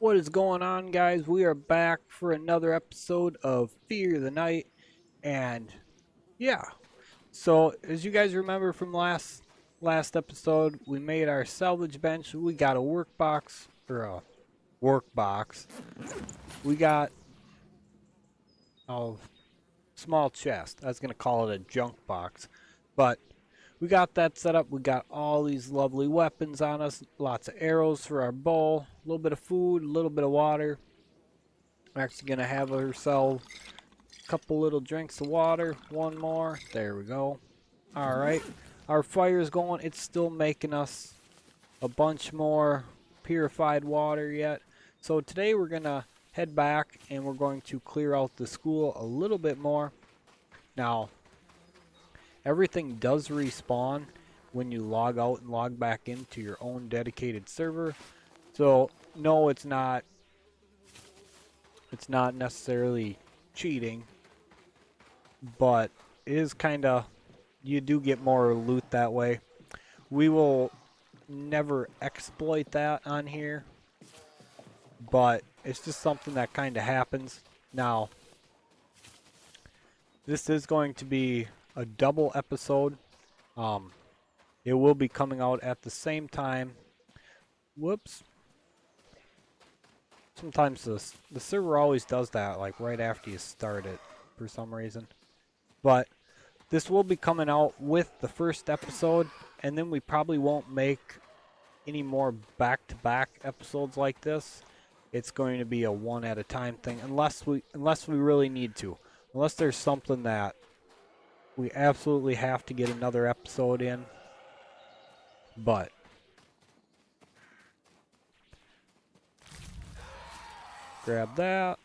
What is going on, guys? We are back for another episode of Fear the Night, and yeah. So, as you guys remember from last episode, we made our salvage bench. We got a workbox or a workbox. We got a small chest. I was gonna call it a junk box, but we got that set up. We got all these lovely weapons on us. Lots of arrows for our bow. A little bit of food. A little bit of water. We're actually gonna have ourselves a couple little drinks of water. One more. There we go. Alright. Our fire's going. It's still making us a bunch more purified water yet. So today we're gonna head back and we're going to clear out the school a little bit more. Now, everything does respawn when you log out and log back into your own dedicated server. So no, it's not necessarily cheating, but it is kind of, you do get more loot that way. We will never exploit that on here, but it's just something that kind of happens. Now, this is going to be a double episode. It will be coming out at the same time. Whoops. Sometimes the server always does that, like right after you start it, for some reason. But this will be coming out with the first episode, and then we probably won't make any more back-to-back episodes like this. It's going to be a one at a time thing, unless we really need to. Unless there's something that we absolutely have to get another episode in. But grab that.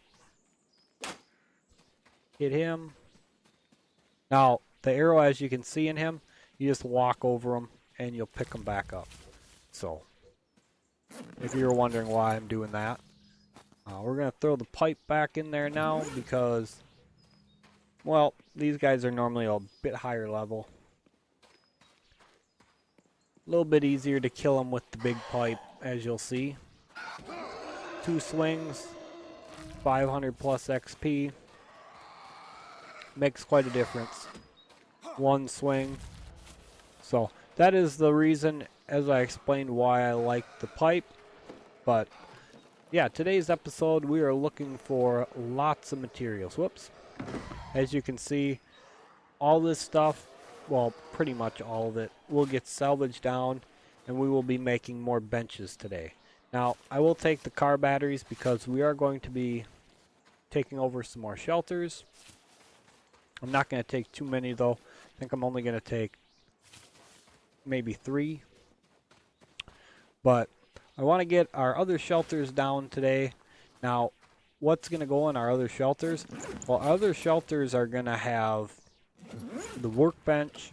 Hit him. Now, the arrow, as you can see in him, you just walk over him and you'll pick him back up. So, if you're wondering why I'm doing that, we're going to throw the pipe back in there now because, well, these guys are normally a bit higher level. A little bit easier to kill them with the big pipe, as you'll see. 2 swings, 500 plus XP. Makes quite a difference. 1 swing. So that is the reason, as I explained, why I like the pipe. But yeah, today's episode we are looking for lots of materials. Whoops. As you can see, all this stuff, well, pretty much all of it, will get salvaged down, and we will be making more benches today. Now, I will take the car batteries because we are going to be taking over some more shelters. I'm not going to take too many, though. I think I'm only going to take maybe 3. But I want to get our other shelters down today. Now, what's going to go in our other shelters? Well, our other shelters are going to have the workbench.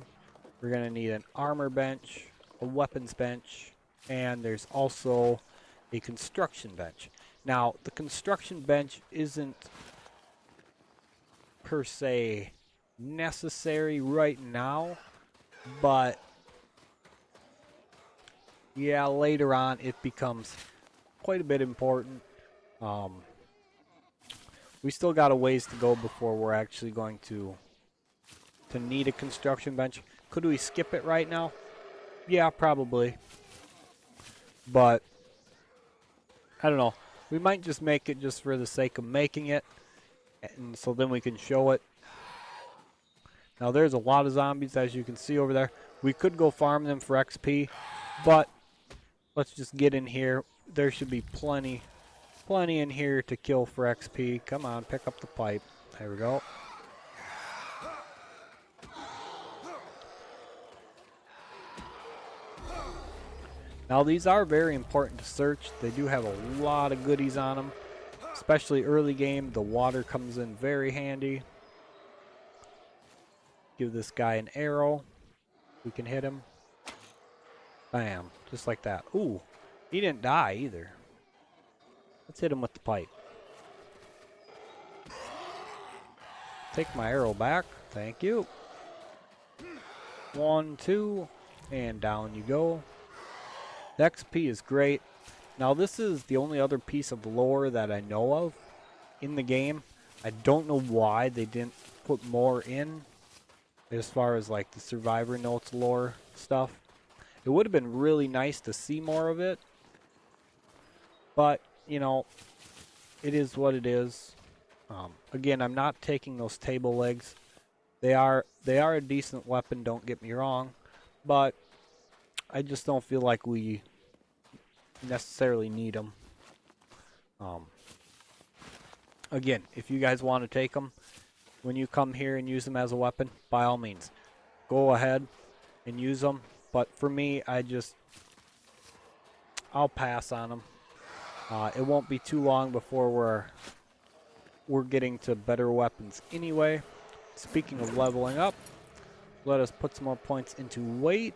We're going to need an armor bench, a weapons bench, and there's also a construction bench. Now, the construction bench isn't per se necessary right now, but yeah, later on it becomes quite a bit important. We still got a ways to go before we're actually going to need a construction bench. Could we skip it right now? Yeah, probably. But I don't know. We might just make it just for the sake of making it, and so then we can show it. Now there's a lot of zombies, as you can see over there. We could go farm them for XP, but let's just get in here. There should be plenty in here to kill for XP. Come on, pick up the pipe. There we go. Now these are very important to search. They do have a lot of goodies on them, especially early game. The water comes in very handy. Give this guy an arrow. We can hit him. Bam. Just like that. Ooh. He didn't die either. Let's hit him with the pipe. Take my arrow back. Thank you. 1, 2, and down you go. The XP is great. Now this is the only other piece of lore that I know of in the game. I don't know why they didn't put more in as far as like the Survivor Notes lore stuff. It would have been really nice to see more of it, but you know, it is what it is. Again, I'm not taking those table legs. They are a decent weapon, don't get me wrong, but I just don't feel like we necessarily need them. Again, if you guys want to take them when you come here and use them as a weapon, by all means, go ahead and use them. But for me, I'll pass on them. It won't be too long before we're getting to better weapons anyway. Speaking of leveling up, let us put some more points into weight,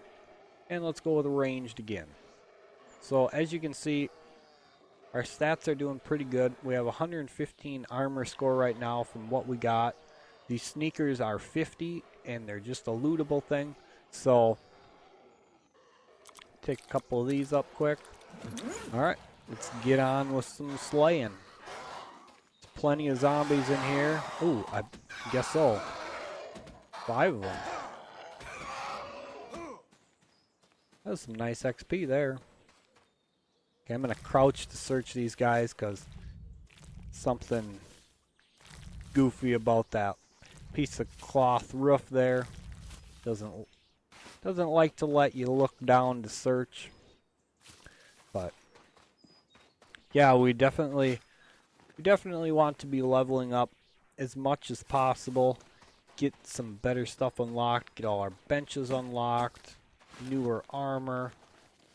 and let's go with ranged again. So as you can see, our stats are doing pretty good. We have 115 armor score right now from what we got. These sneakers are 50, and they're just a lootable thing. So take a couple of these up quick. Alright, let's get on with some slaying. There's plenty of zombies in here. Ooh, I guess so. 5 of them. That's some nice XP there. Okay, I'm going to crouch to search these guys because something goofy about that piece of cloth roof there. Doesn't like to let you look down to search. But yeah, we definitely want to be leveling up as much as possible. Get some better stuff unlocked, get all our benches unlocked, newer armor.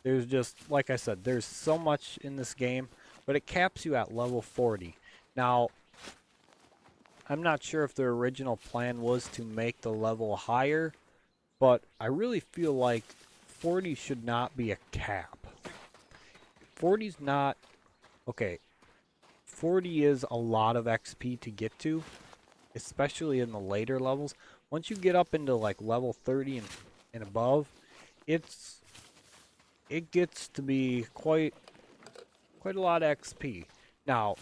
There's just, like I said, there's so much in this game, but it caps you at level 40. Now, I'm not sure if the original plan was to make the level higher, but I really feel like 40 should not be a cap. 40's not... Okay, 40 is a lot of XP to get to, especially in the later levels. Once you get up into like level 30 and above, it gets to be quite a lot of XP. Now,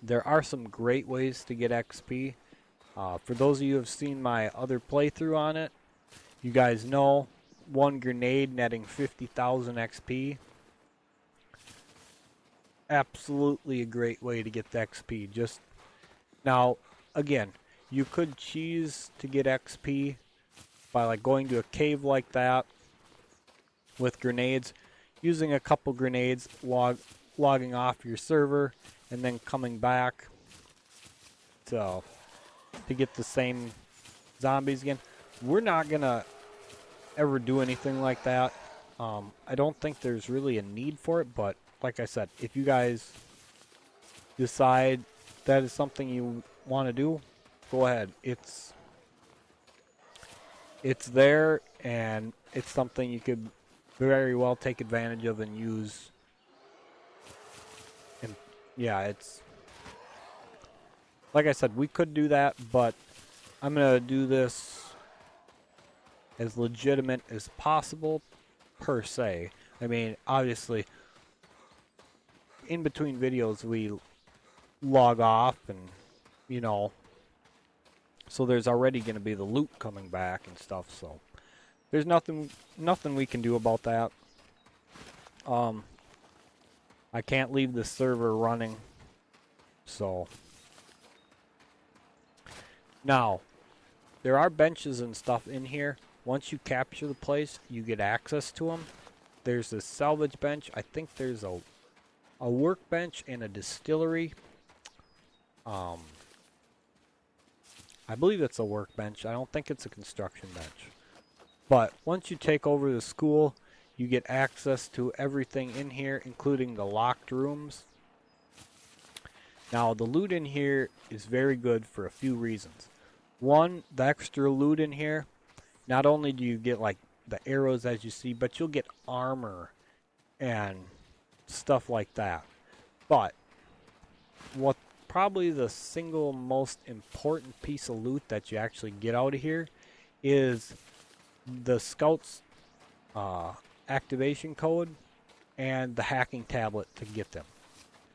there are some great ways to get XP. For those of you who have seen my other playthrough on it, you guys know one grenade netting 50,000 XP. Absolutely a great way to get the XP. Just now, again, you could choose to get XP by like going to a cave like that with grenades, using a couple grenades, logging off your server, and then coming back to get the same zombies again. We're not gonna ever do anything like that. I don't think there's really a need for it, but like I said, if you guys decide that is something you want to do, go ahead. It's there, and it's something you could very well take advantage of and use. And yeah, it's like I said, we could do that, but I'm gonna do this as legitimate as possible, per se. I mean, obviously, in between videos we log off, and you know, so there's already gonna be the loot coming back and stuff, so there's nothing we can do about that. I can't leave the server running, so now there are benches and stuff in here. Once you capture the place, you get access to them. There's a salvage bench. I think there's a workbench and a distillery. I believe it's a workbench. I don't think it's a construction bench. But once you take over the school, you get access to everything in here, including the locked rooms. Now, the loot in here is very good for a few reasons. One, the extra loot in here, not only do you get like the arrows as you see, but you'll get armor and stuff like that. But what probably the single most important piece of loot that you actually get out of here is the Scouts activation code. and the hacking tablet to get them.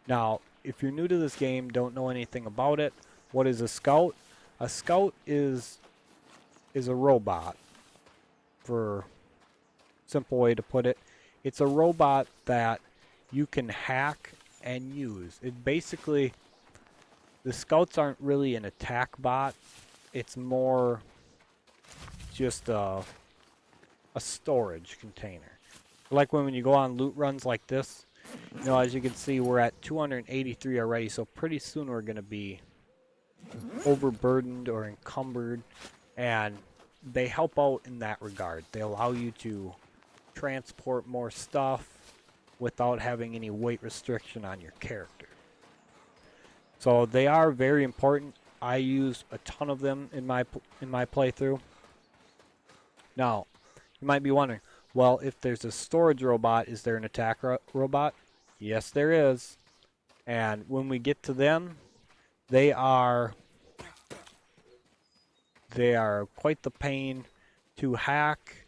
Now, if you're new to this game, don't know anything about it, what is a scout? A scout is a robot, for a simple way to put it. It's a robot that you can hack and use. It basically, the scouts aren't really an attack bot. It's more just a storage container. Like when you go on loot runs like this, you know, as you can see, we're at 283 already, so pretty soon we're going to be overburdened or encumbered, and they help out in that regard. They allow you to transport more stuff without having any weight restriction on your character. So they are very important. I use a ton of them in my playthrough. Now, you might be wondering, well, if there's a storage robot, is there an attack robot? Yes, there is. And when we get to them, they are quite the pain to hack.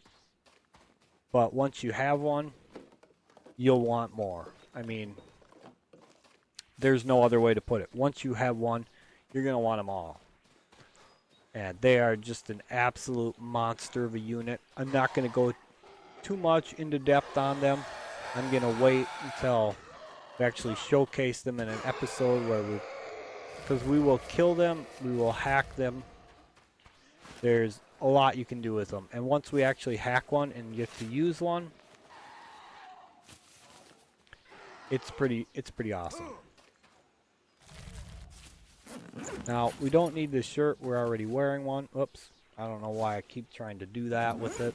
But once you have one, you'll want more. I mean, there's no other way to put it. Once you have one, you're going to want them all. And they are just an absolute monster of a unit. I'm not going to go too much into depth on them. I'm going to wait until we actually showcase them in an episode where because we will kill them, we will hack them. There's a lot you can do with them. And once we actually hack one and get to use one, it's pretty awesome. Now, we don't need this shirt. We're already wearing one. Oops. I don't know why I keep trying to do that with it.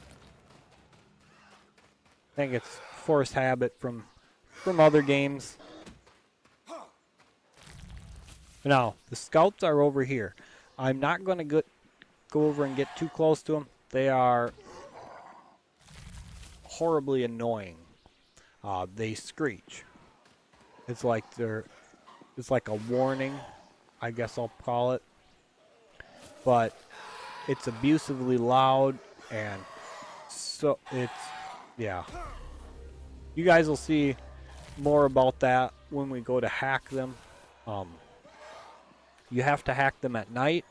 I think it's forced habit from other games. Now, the scouts are over here. I'm not going to go over and get too close to them. They are horribly annoying. They screech. It's like a warning, I guess I'll call it. But it's abusively loud, and so yeah. You guys will see more about that when we go to hack them. You have to hack them at night.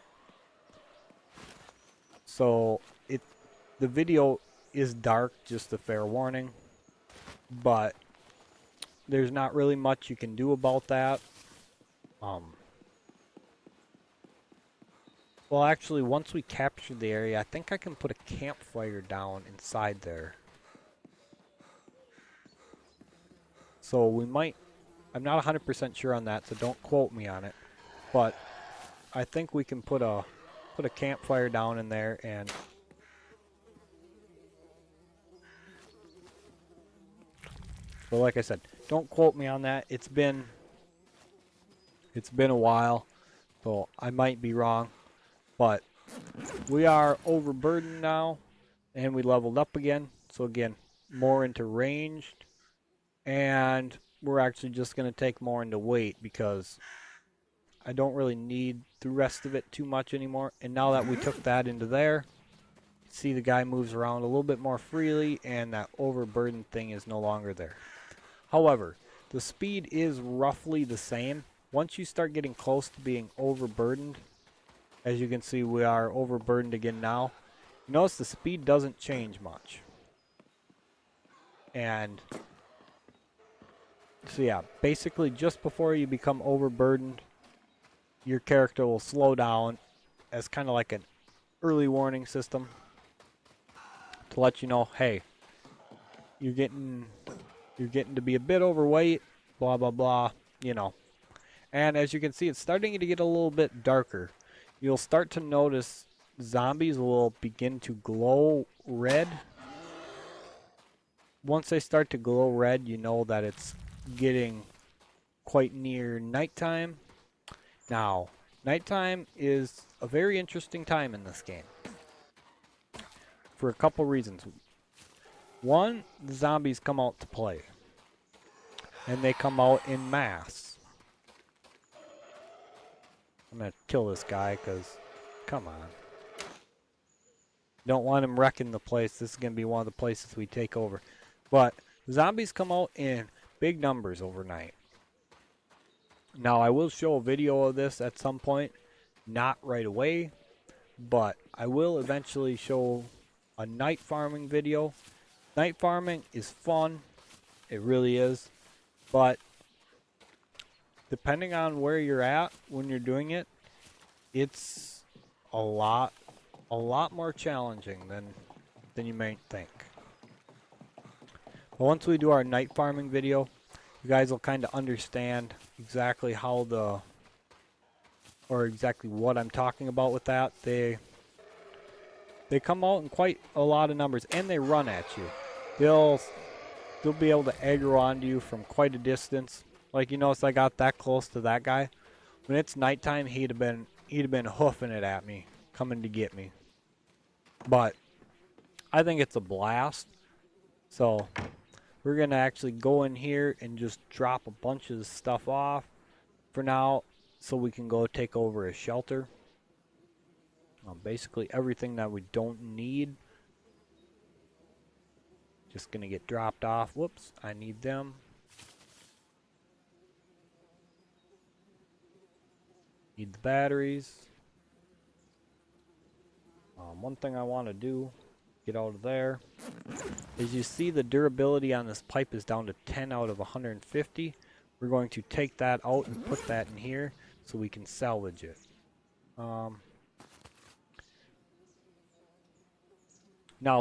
So the video is dark, just a fair warning. But there's not really much you can do about that. Well, actually, once we capture the area, I think I can put a campfire down inside there. So we might, I'm not 100% sure on that, so don't quote me on it. But I think we can put a campfire down in there, and but like I said, don't quote me on that. It's been a while, so I might be wrong. But we are overburdened now, and we leveled up again. So again, more into ranged, and we're actually just going to take more into weight because I don't really need the rest of it too much anymore. And now that we took that into there, see the guy moves around a little bit more freely, and that overburdened thing is no longer there. However, the speed is roughly the same. Once you start getting close to being overburdened, as you can see, we are overburdened again now. Notice the speed doesn't change much. And so yeah, basically just before you become overburdened, your character will slow down as kind of like an early warning system to let you know, hey, you're getting to be a bit overweight, blah blah blah, you know. And as you can see, it's starting to get a little bit darker. You'll start to notice zombies will begin to glow red. Once they start to glow red, you know that it's getting quite near nighttime. Now, nighttime is a very interesting time in this game for a couple reasons. One, the zombies come out to play, and they come out in mass. I'm going to kill this guy because, come on. Don't want him wrecking the place. This is going to be one of the places we take over. But Zombies come out in big numbers overnight. Now, I will show a video of this at some point, not right away, but I will eventually show a night farming video. Night farming is fun, it really is, but depending on where you're at when you're doing it, it's a lot more challenging than you may think. But once we do our night farming video, you guys will kind of understand exactly how exactly what I'm talking about with that. They come out in quite a lot of numbers, and they run at you. They'll be able to aggro onto you from quite a distance. Like, you notice I got that close to that guy. When it's nighttime, he'd have been hoofing it at me, coming to get me. But I think it's a blast. So we're gonna actually go in here and just drop a bunch of stuff off for now, so we can go take over a shelter. Basically everything that we don't need, just gonna get dropped off. Whoops, I need them. Need the batteries. One thing I want to do, get out of there, is you see the durability on this pipe is down to 10 out of 150. We're going to take that out and put that in here so we can salvage it. Now,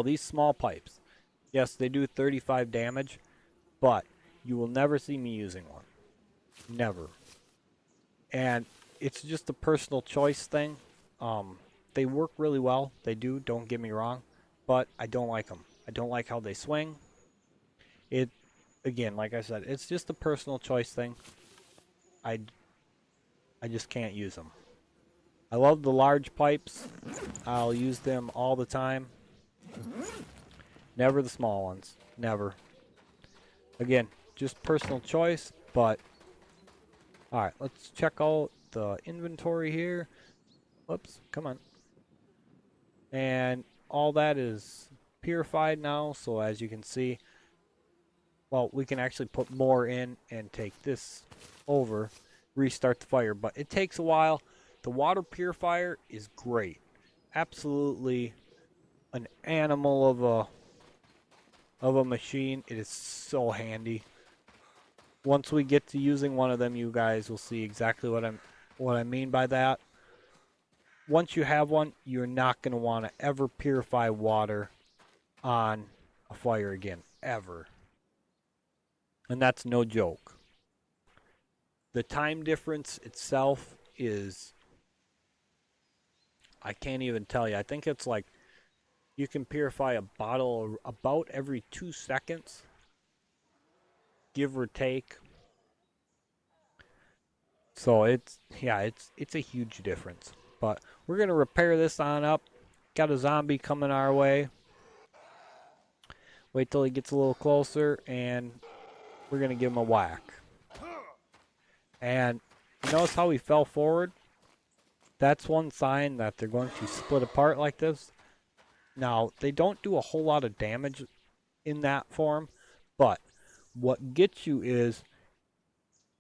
these small pipes, yes, they do 35 damage, but you will never see me using one. Never. And it's just a personal choice thing. They work really well. They do, don't get me wrong, but I don't like them. I don't like how they swing. Again, like I said, it's just a personal choice thing. I just can't use them. I love the large pipes. I'll use them all the time. Never the small ones. Never. Again, just personal choice, but alright, let's check out the inventory here. Whoops, come on. And all that is purified now, so as you can see, well, we can actually put more in and take this over, restart the fire, but it takes a while. The water purifier is great. Absolutely an animal of a machine. It is so handy. Once we get to using one of them, you guys will see exactly what I mean by that. Once you have one, you're not going to want to ever purify water on a fire again, ever. And that's no joke. The time difference itself is, I can't even tell you. I think it's like you can purify a bottle about every 2 seconds, give or take. So it's a huge difference. But we're going to repair this on up. Got a zombie coming our way. Wait till he gets a little closer, and we're going to give him a whack. And you notice how he fell forward? That's one sign that they're going to split apart like this. Now, they don't do a whole lot of damage in that form, but what gets you is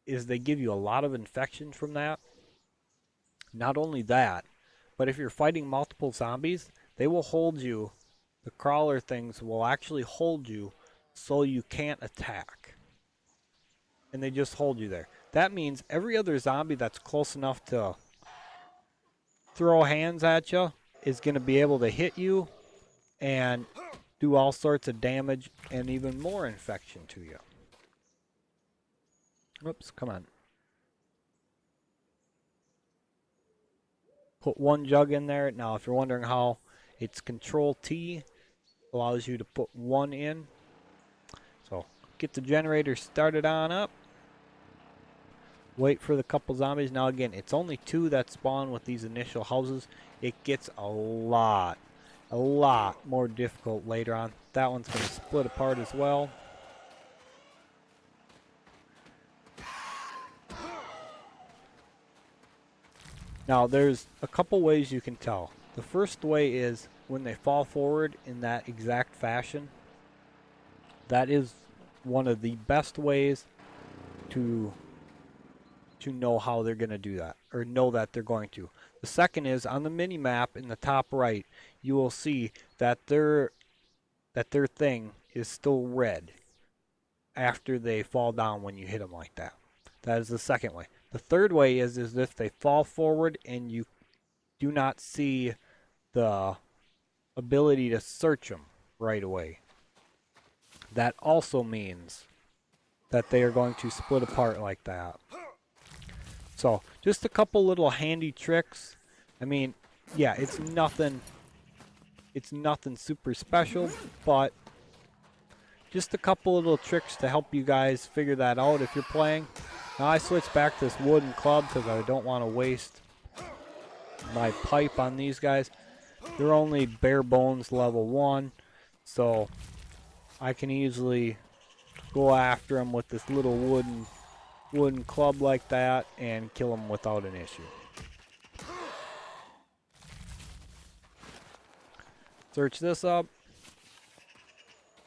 they give you a lot of infection from that. Not only that, but if you're fighting multiple zombies, they will hold you. The crawler things will actually hold you so you can't attack. And they just hold you there. That means every other zombie that's close enough to throw hands at you is going to be able to hit you and do all sorts of damage and even more infection to you. Oops, come on. Put one jug in there. Now, if you're wondering how, it's Control T allows you to put one in. So, get the generator started on up. Wait for the couple zombies. Now, again, it's only 2 that spawn with these initial houses. It gets a lot more difficult later on. That one's going to split apart as well. Now, there's a couple ways you can tell. The first way is when they fall forward in that exact fashion. That is one of the best ways to know how they're going to do that, or know that they're going to. The second is on the mini map in the top right, you will see that their thing is still red after they fall down when you hit them like that. That is the second way. The third way is if they fall forward and you do not see the ability to search them right away. That also means that they are going to split apart like that. So, just a couple little handy tricks. I mean, yeah, it's nothing super special, but just a couple little tricks to help you guys figure that out if you're playing. Now I switched back to this wooden club because I don't want to waste my pipe on these guys. They're only bare bones level 1, so I can easily go after them with this little wooden club like that and kill them without an issue. Search this up.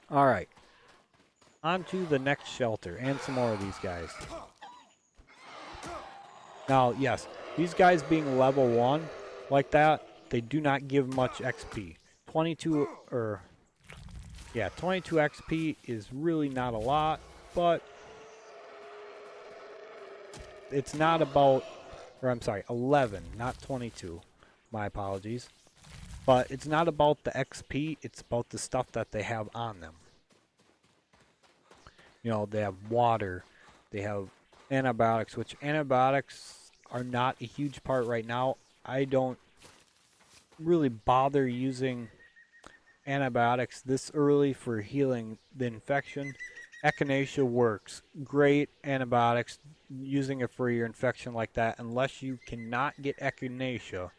Alright. On to the next shelter and some more of these guys. Now, yes, these guys being level 1 like that, they do not give much XP. 22 XP is really not a lot, but it's not about, or I'm sorry, 11, not 22. My apologies. But it's not about the XP, it's about the stuff that they have on them. You know, they have water, they have antibiotics, which antibiotics are not a huge part right now. I don't really bother using antibiotics this early for healing the infection. Echinacea works great. Antibiotics, using it for your infection like that, unless you cannot get echinacea,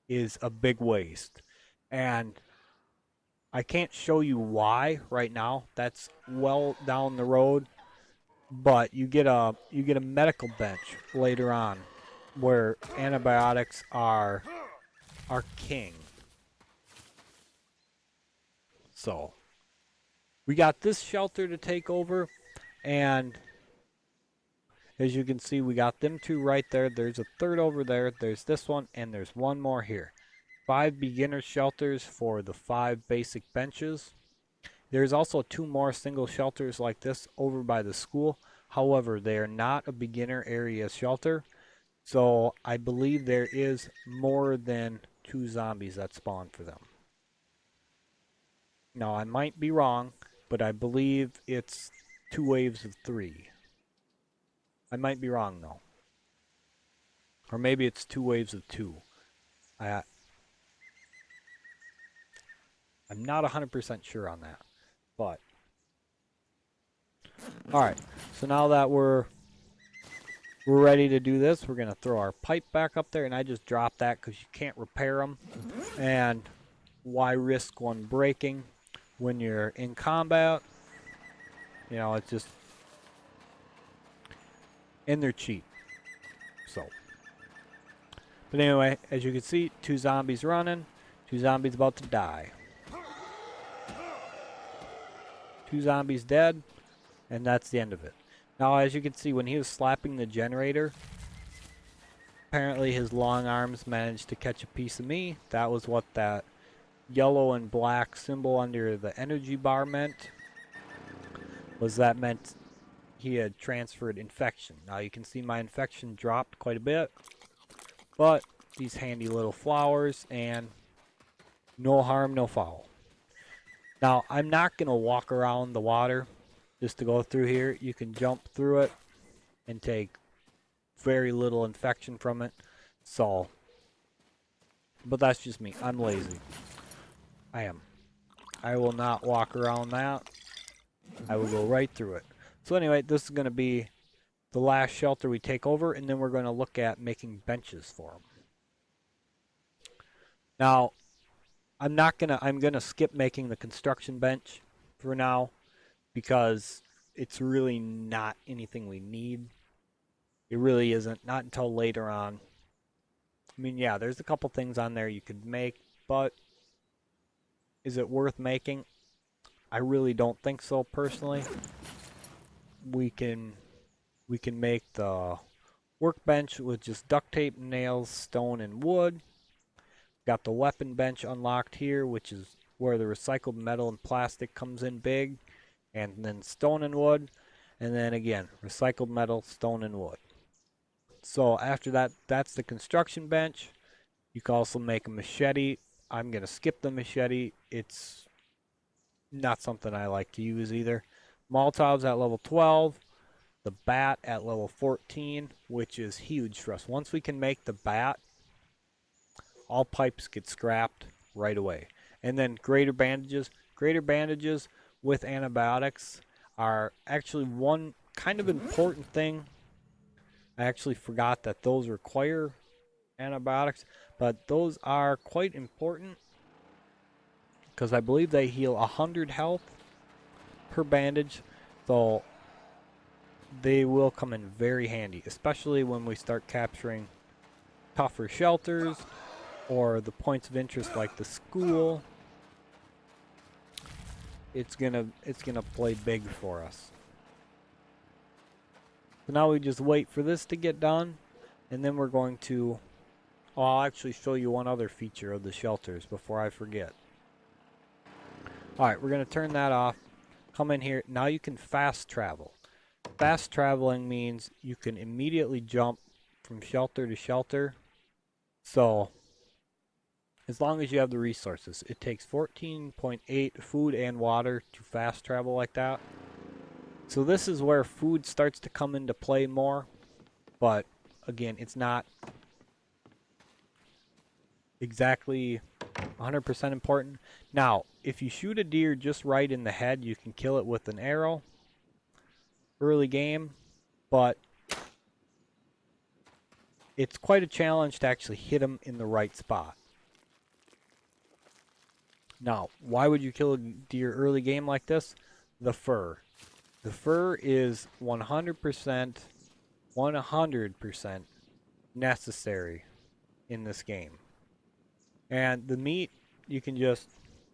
is a big waste. And I can't show you why right now. That's well down the road. But you get a medical bench later on where antibiotics are king. So we got this shelter to take over, and as you can see, we got them two right there. There's a third over there. There's this one, and there's one more here. 5 beginner shelters for the 5 basic benches. There's also 2 more single shelters like this over by the school. However, they are not a beginner area shelter. So I believe there is more than 2 zombies that spawn for them. Now, I might be wrong, but I believe it's 2 waves of 3. I might be wrong, though. Or maybe it's 2 waves of 2. I'm not 100% sure on that. But alright, so now that we're ready to do this, we're going to throw our pipe back up there, and I just dropped that because you can't repair them. And why risk one breaking when you're in combat? You know, it's just... and they're cheap. So. But anyway, as you can see, 2 zombies running, 2 zombies about to die. 2 zombies dead, and that's the end of it. Now, as you can see, when he was slapping the generator, apparently his long arms managed to catch a piece of me. That was what that yellow and black symbol under the energy bar meant. That meant he had transferred infection. Now you can see my infection dropped quite a bit, but these handy little flowers, and no harm, no foul. Now, I'm not going to walk around the water just to go through here. You can jump through it and take very little infection from it. So, but that's just me. I'm lazy. I am. I will not walk around that. I will go right through it. So anyway, this is going to be the last shelter we take over, and then we're going to look at making benches for them. Now, I'm gonna skip making the construction bench for now because it's really not anything we need. It really isn't, not until later on. I mean, yeah, there's a couple things on there you could make, but is it worth making? I really don't think so, personally. we can make the workbench with just duct tape, nails, stone, and wood. Got the weapon bench unlocked here, which is where the recycled metal and plastic comes in big, and then stone and wood, and then again, recycled metal, stone, and wood. So after that, that's the construction bench. You can also make a machete. I'm going to skip the machete. It's not something I like to use either. Molotovs at level 12. The bat at level 14, which is huge for us. Once we can make the bat, all pipes get scrapped right away. And then greater bandages. Greater bandages with antibiotics are actually one kind of important thing. I actually forgot that those require antibiotics, but those are quite important because I believe they heal 100 health per bandage. So they will come in very handy, especially when we start capturing tougher shelters or the points of interest like the school. It's gonna play big for us. So now we just wait for this to get done, and then we're going to... Oh, I'll actually show you one other feature of the shelters before I forget. Alright, we're going to turn that off. Come in here. Now you can fast travel. Fast traveling means you can immediately jump from shelter to shelter. So, as long as you have the resources. It takes 14.8 food and water to fast travel like that. So this is where food starts to come into play more. But, again, it's not exactly 100% important. Now, if you shoot a deer just right in the head, you can kill it with an arrow early game, but it's quite a challenge to actually hit them in the right spot. Now, why would you kill a deer early game like this? The fur. The fur is 100% necessary in this game. And the meat, you can just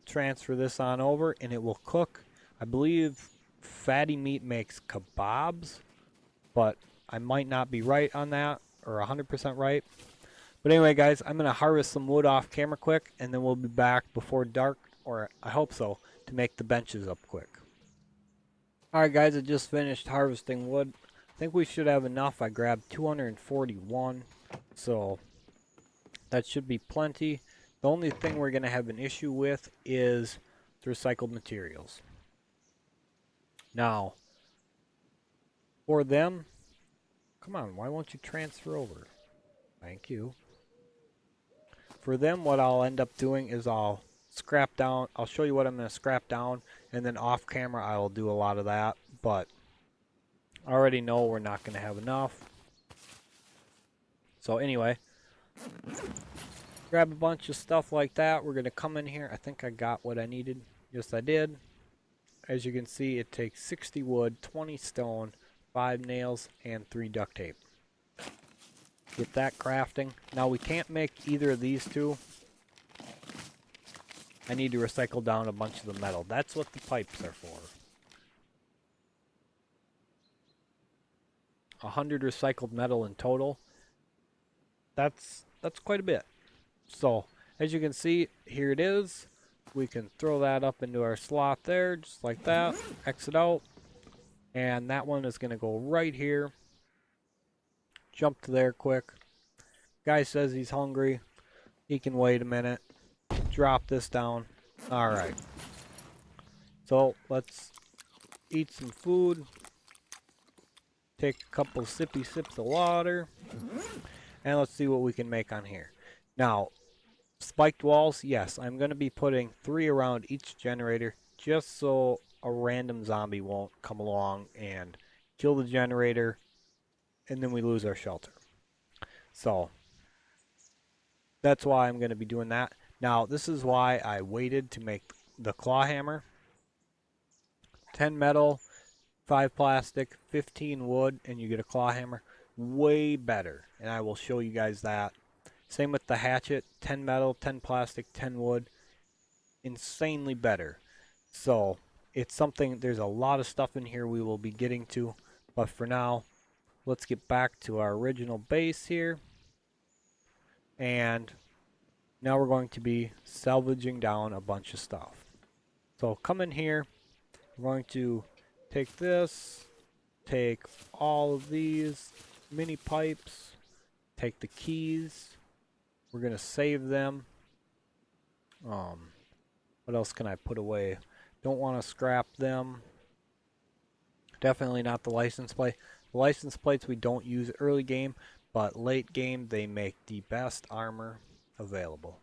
transfer this on over and it will cook. I believe fatty meat makes kebabs, but I might not be right on that, or 100% right. But anyway, guys, I'm going to harvest some wood off camera quick, and then we'll be back before dark, or I hope so, to make the benches up quick. Alright guys, I just finished harvesting wood. I think we should have enough. I grabbed 241, so that should be plenty. The only thing we're going to have an issue with is the recycled materials. Now, for them, come on, why won't you transfer over? Thank you. For them, what I'll end up doing is I'll scrap down. I'll show you what I'm going to scrap down, and then off camera I will do a lot of that, but I already know we're not going to have enough. So anyway, grab a bunch of stuff like that. We're going to come in here. I think I got what I needed. Yes, I did. As you can see, it takes 60 wood, 20 stone, 5 nails, and 3 duct tape. Get that crafting. Now we can't make either of these two. I need to recycle down a bunch of the metal. That's what the pipes are for. 100 recycled metal in total. That's quite a bit. So, as you can see, here it is. We can throw that up into our slot there, just like that. Exit out. And that one is going to go right here. Jump to there quick. Guy says he's hungry. He can wait a minute. Drop this down. Alright. So, let's eat some food. Take a couple sippy sips of water. And let's see what we can make on here. Now, spiked walls, yes, I'm going to be putting 3 around each generator just so a random zombie won't come along and kill the generator and then we lose our shelter. So, that's why I'm going to be doing that. Now, this is why I waited to make the claw hammer. 10 metal, 5 plastic, 15 wood, and you get a claw hammer. Way better, and I will show you guys that. Same with the hatchet, 10 metal, 10 plastic, 10 wood. Insanely better. So, It's something, there's a lot of stuff in here we will be getting to, but for now, let's get back to our original base here. And now we're going to be salvaging down a bunch of stuff. So come in here, we're going to take this, take all of these mini pipes, take the keys, we're going to save them. What else can I put away? Don't want to scrap them. Definitely not the license plate. The license plates we don't use early game, but late game they make the best armor available.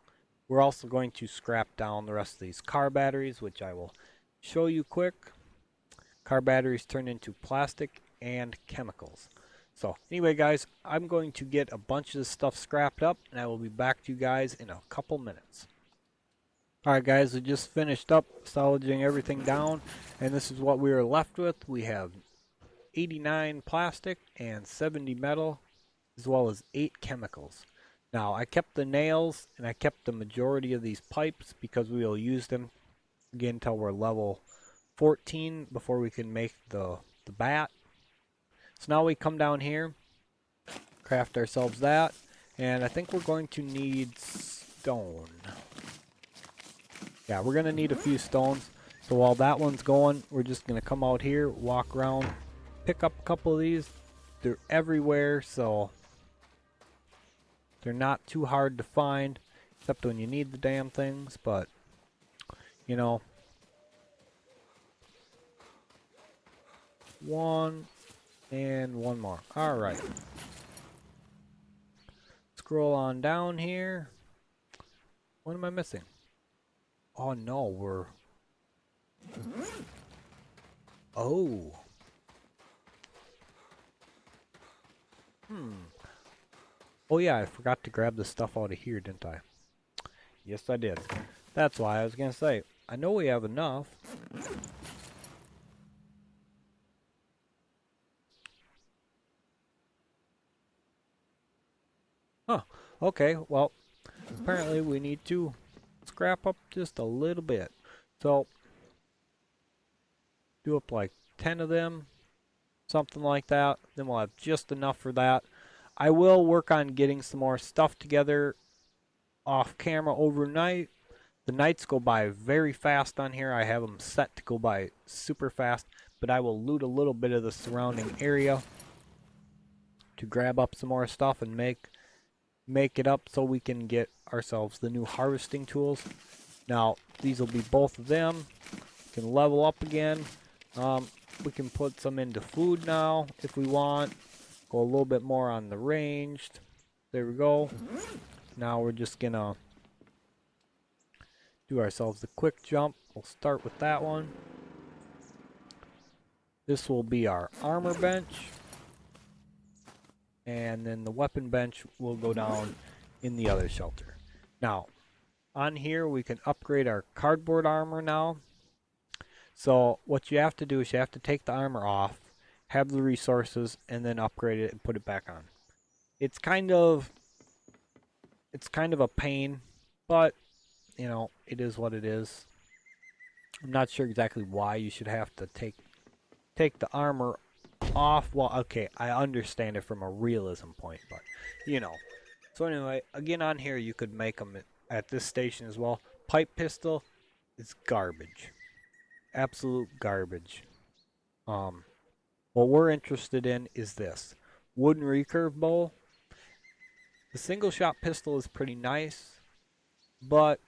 We're also going to scrap down the rest of these car batteries, which I will show you quick. Car batteries turn into plastic and chemicals. So anyway guys, I'm going to get a bunch of this stuff scrapped up and I will be back to you guys in a couple minutes. Alright guys, we just finished up salvaging everything down and this is what we are left with. We have 89 plastic and 70 metal as well as 8 chemicals. Now I kept the nails and I kept the majority of these pipes because we will use them again until we're level 14 before we can make the bat. So now we come down here, craft ourselves that, and I think we're going to need stone. Yeah, we're going to need a few stones. So while that one's going, we're just going to come out here, walk around, pick up a couple of these. They're everywhere, so they're not too hard to find, except when you need the damn things, but, you know. One, and one more. Alright. Scroll on down here. What am I missing? Oh no, we're... Oh. Oh yeah, I forgot to grab the stuff out of here, didn't I? Yes, I did. That's why I was gonna say, I know we have enough. Huh, okay, well, apparently we need to scrap up just a little bit. So, do up like 10 of them, something like that. Then we'll have just enough for that. I will work on getting some more stuff together off camera overnight. The nights go by very fast on here. I have them set to go by super fast, but I will loot a little bit of the surrounding area to grab up some more stuff and make it up so we can get ourselves the new harvesting tools. Now, these will be both of them. We can level up again. We can put some into food now if we want. Go a little bit more on the ranged. There we go. Now we're just gonna do ourselves a quick jump. We'll start with that one. This will be our armor bench. And then the weapon bench will go down in the other shelter. Now, on here we can upgrade our cardboard armor now. So what you have to do is you have to take the armor off, have the resources, and then upgrade it and put it back on. It's kind of a pain, but you know, it is what it is. I'm not sure exactly why you should have to take the armor off. Well, okay, I understand it from a realism point, but you know. So anyway, again on here you could make them at this station as well. Pipe pistol is garbage. Absolute garbage. What we're interested in is this wooden recurve bow. The single shot pistol is pretty nice, but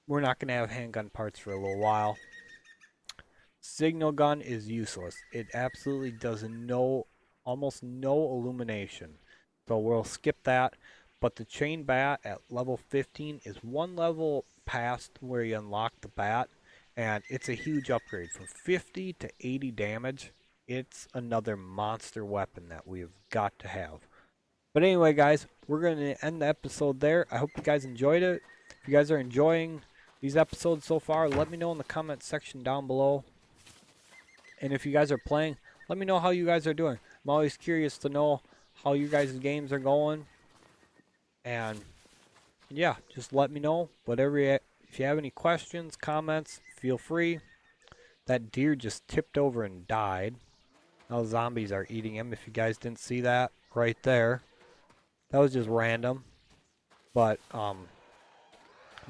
we're not going to have handgun parts for a little while. Signal gun is useless. It absolutely does almost no illumination. So we'll skip that. But the chain bat at level 15 is one level past where you unlock the bat. And it's a huge upgrade from 50 to 80 damage. It's another monster weapon that we've got to have. But anyway, guys, we're going to end the episode there. I hope you guys enjoyed it. If you guys are enjoying these episodes so far, let me know in the comment section down below. And if you guys are playing, let me know how you guys are doing. I'm always curious to know how you guys' games are going. And yeah, just let me know. If you have any questions, comments, feel free. That deer just tipped over and died. Now zombies are eating him. If you guys didn't see that right there, that was just random. But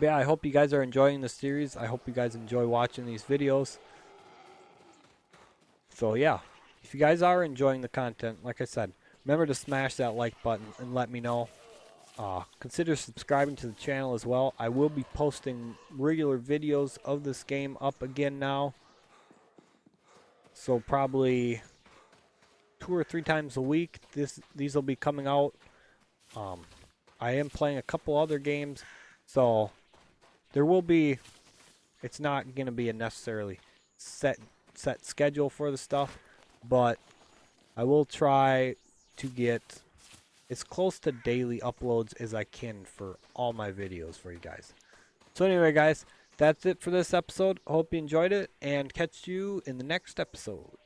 yeah, I hope you guys are enjoying the series. I hope you guys enjoy watching these videos. So yeah, if you guys are enjoying the content, like I said, remember to smash that like button and let me know. Consider subscribing to the channel as well. I will be posting regular videos of this game up again now. So probably 2 or 3 times a week. These will be coming out. I am playing a couple other games, so there will be. It's not going to be a necessarily set schedule for the stuff, but I will try to get as close to daily uploads as I can for all my videos for you guys. So anyway, guys, that's it for this episode. Hope you enjoyed it, and catch you in the next episode.